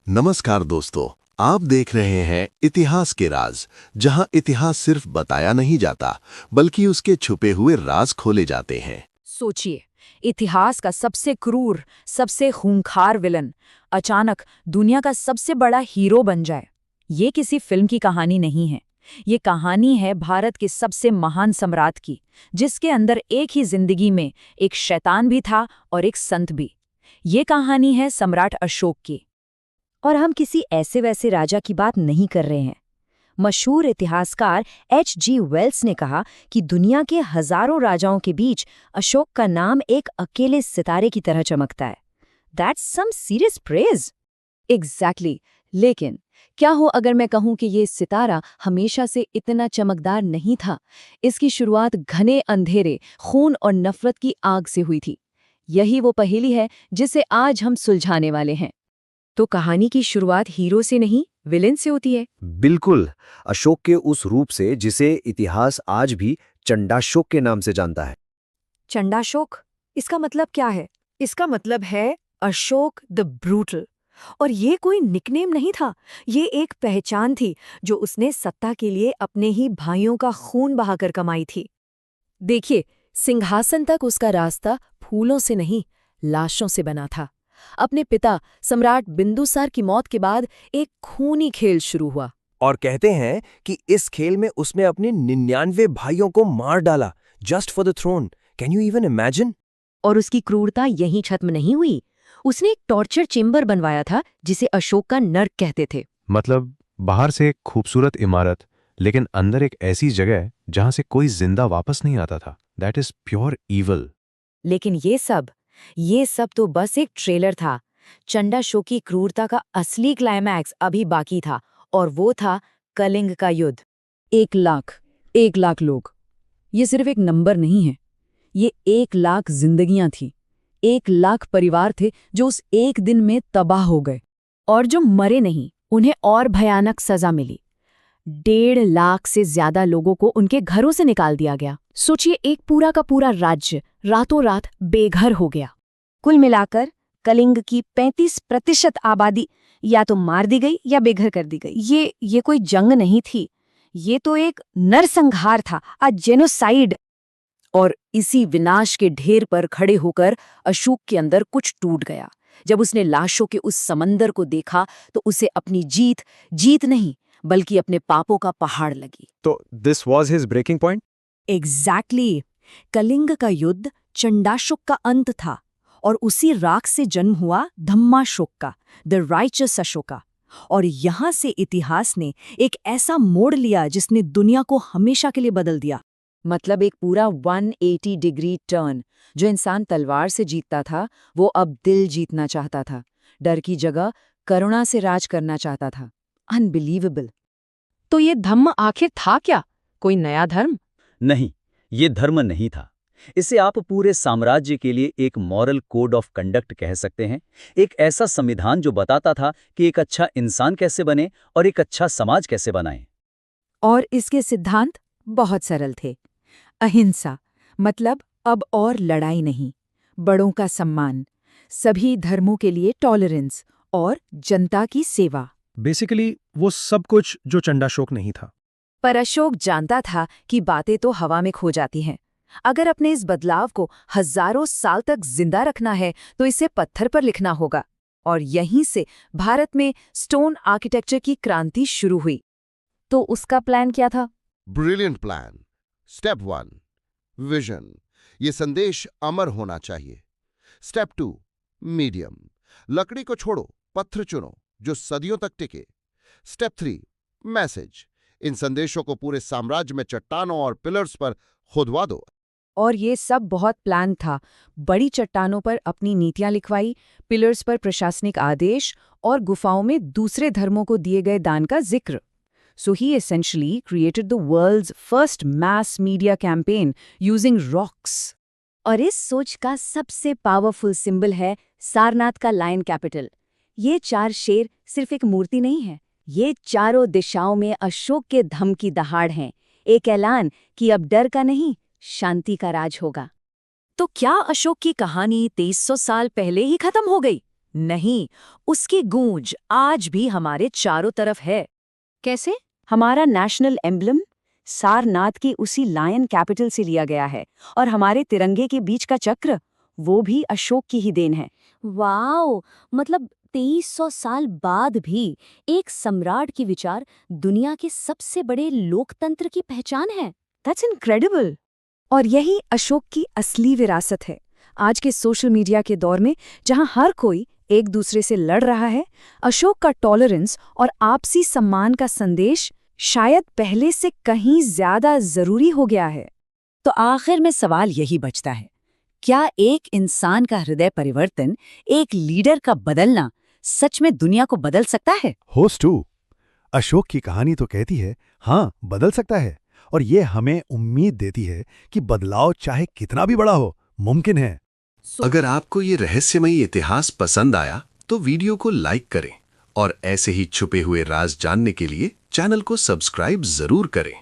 नमस्कार दोस्तों, आप देख रहे हैं इतिहास के राज, जहां इतिहास सिर्फ बताया नहीं जाता बल्कि उसके छुपे हुए राज खोले जाते हैं। सोचिए, इतिहास का सबसे क्रूर, सबसे खूंखार विलन अचानक दुनिया का सबसे बड़ा हीरो बन जाए। ये किसी फिल्म की कहानी नहीं है। ये कहानी है भारत के सबसे महान सम्राट की, जिसके अंदर एक ही जिंदगी में एक शैतान भी था और एक संत भी। ये कहानी है सम्राट अशोक की। और हम किसी ऐसे वैसे राजा की बात नहीं कर रहे हैं। मशहूर इतिहासकार H.G. वेल्स ने कहा कि दुनिया के हजारों राजाओं के बीच अशोक का नाम एक अकेले सितारे की तरह चमकता है। That's some serious praise. Exactly. लेकिन क्या हो अगर मैं कहूं कि ये सितारा हमेशा से इतना चमकदार नहीं था। इसकी शुरुआत घने अंधेरे, खून और नफरत की आग से हुई थी। यही वो पहेली है जिसे आज हम सुलझाने वाले हैं। तो कहानी की शुरुआत हीरो से नहीं, विलेन से होती है। बिल्कुल, अशोक के उस रूप से जिसे इतिहास आज भी चंडाशोक के नाम से जानता है। चंडाशोक, इसका मतलब क्या है? इसका मतलब है अशोक द ब्रूटल। और ये कोई निकनेम नहीं था, ये एक पहचान थी जो उसने सत्ता के लिए अपने ही भाइयों का खून बहाकर कमाई थी। देखिए, सिंहासन तक उसका रास्ता फूलों से नहीं, लाशों से बना था। अपने पिता सम्राट बिंदुसार की मौत के बाद एक खूनी खेल शुरू हुआ। और कहते हैं कि इस खेल में उसने अपने 99 भाइयों को मार डाला, just for the throne. Can you even imagine? और उसकी क्रूरता यहीं खत्म नहीं हुई। उसने एक टॉर्चर चेम्बर बनवाया था जिसे अशोक का नर्क कहते थे। मतलब बाहर से एक खूबसूरत इमारत, लेकिन अंदर एक ऐसी जगह जहां से कोई जिंदा वापस नहीं आता था। That is pure evil. लेकिन ये सब तो बस एक ट्रेलर था। चंडाशोक की क्रूरता का असली क्लाइमैक्स अभी बाकी था, और वो था कलिंग का युद्ध। 1 लाख लोग, ये सिर्फ एक नंबर नहीं है, ये 1 लाख जिंदगियां थी। 1 लाख परिवार थे जो उस एक दिन में तबाह हो गए। और जो मरे नहीं, उन्हें और भयानक सजा मिली। 1.5 लाख से ज्यादा लोगों को उनके घरों से निकाल दिया गया। सोचिए, एक पूरा का पूरा राज्य रातों रात बेघर हो गया। कुल मिलाकर कलिंग की 35% आबादी या तो मार दी गई या बेघर कर दी गई। ये कोई जंग नहीं थी, ये तो एक नरसंहार था, अ जेनोसाइड। और इसी विनाश के ढेर पर खड़े होकर अशोक के अंदर कुछ टूट गया। जब उसने लाशों के उस समंदर को देखा तो उसे अपनी जीत नहीं बल्कि अपने पापों का पहाड़ लगी। तो this was his breaking point? Exactly. Kalinga का युद्ध चंडाशोक का अंत था, और उसी राख से जन्म हुआ धम्माशोक का, द राइचस अशोका। और यहां से इतिहास ने एक ऐसा मोड़ लिया जिसने दुनिया को हमेशा के लिए बदल दिया। मतलब एक पूरा 180 डिग्री टर्न। जो इंसान तलवार से जीतता था, वो अब दिल जीतना चाहता था। डर की जगह करुणा से राज करना चाहता था। अनबिलीवेबल। तो ये धम्म आखिर था क्या? कोई नया धर्म? नहीं, ये धर्म नहीं था। इसे आप पूरे साम्राज्य के लिए एक मॉरल कोड ऑफ कंडक्ट कह सकते हैं। एक ऐसा संविधान जो बताता था कि एक अच्छा इंसान कैसे बने और एक अच्छा समाज कैसे बनाएं। और इसके सिद्धांत बहुत सरल थे। अहिंसा, मतलब अब और लड़ाई नहीं, बड़ों का सम्मान, सभी धर्मों के लिए टॉलरेंस और जनता की सेवा। बेसिकली वो सब कुछ जो चंडाशोक नहीं था। पर अशोक जानता था कि बातें तो हवा में खो जाती हैं। अगर अपने इस बदलाव को हजारों साल तक जिंदा रखना है तो इसे पत्थर पर लिखना होगा। और यहीं से भारत में स्टोन आर्किटेक्चर की क्रांति शुरू हुई। तो उसका प्लान क्या था? Brilliant plan. Step 1, vision. ये संदेश अमर होना चाहिए। Step 2, medium. लकड़ी को छोड़ो, पत्थर चुनो जो सदियों तक टिके। Step 3, message. इन संदेशों को पूरे साम्राज्य में चट्टानों और पिलर्स पर खुदवा दो। और ये सब बहुत प्लान था। बड़ी चट्टानों पर अपनी नीतियां लिखवाई, पिलर्स पर प्रशासनिक आदेश, और गुफाओं में दूसरे धर्मों को दिए गए दान का जिक्र। So he essentially created the world's first mass media campaign using rocks. और इस सोच का सबसे पावरफुल सिंबल है सारनाथ का लायन कैपिटल। ये 4 शेर सिर्फ एक मूर्ति नहीं है, ये चारों दिशाओं में अशोक के धम की दहाड़ हैं। एक ऐलान कि अब डर का नहीं, शांति का राज होगा। तो क्या अशोक की कहानी 2300 साल पहले ही खत्म हो गई? नहीं, उसकी गूंज आज भी हमारे चारों तरफ है। कैसे? हमारा नेशनल एम्ब्लम सारनाथ की उसी लायन कैपिटल से लिया गया है, और हमारे तिरंगे के बीच का चक्र, वो भी अशोक की ही देन है। वाओ, मतलब 2300 साल बाद भी एक सम्राट की विचार दुनिया के सबसे बड़े लोकतंत्र की पहचान है। That's incredible. और यही अशोक की असली विरासत है। आज के सोशल मीडिया के दौर में, जहां हर कोई एक दूसरे से लड़ रहा है, अशोक का टॉलरेंस और आपसी सम्मान का संदेश शायद पहले से कहीं ज्यादा जरूरी हो गया है। तो आखिर में सवाल यही बचता है, क्या एक इंसान का हृदय परिवर्तन, एक लीडर का बदलना सच में दुनिया को बदल सकता है? होस्ट टू अशोक की कहानी तो कहती है हाँ, बदल सकता है, और ये हमें उम्मीद देती है कि बदलाव चाहे कितना भी बड़ा हो, मुमकिन है। अगर आपको ये रहस्यमयी इतिहास पसंद आया तो वीडियो को लाइक करें और ऐसे ही छुपे हुए राज जानने के लिए चैनल को सब्सक्राइब जरूर करें।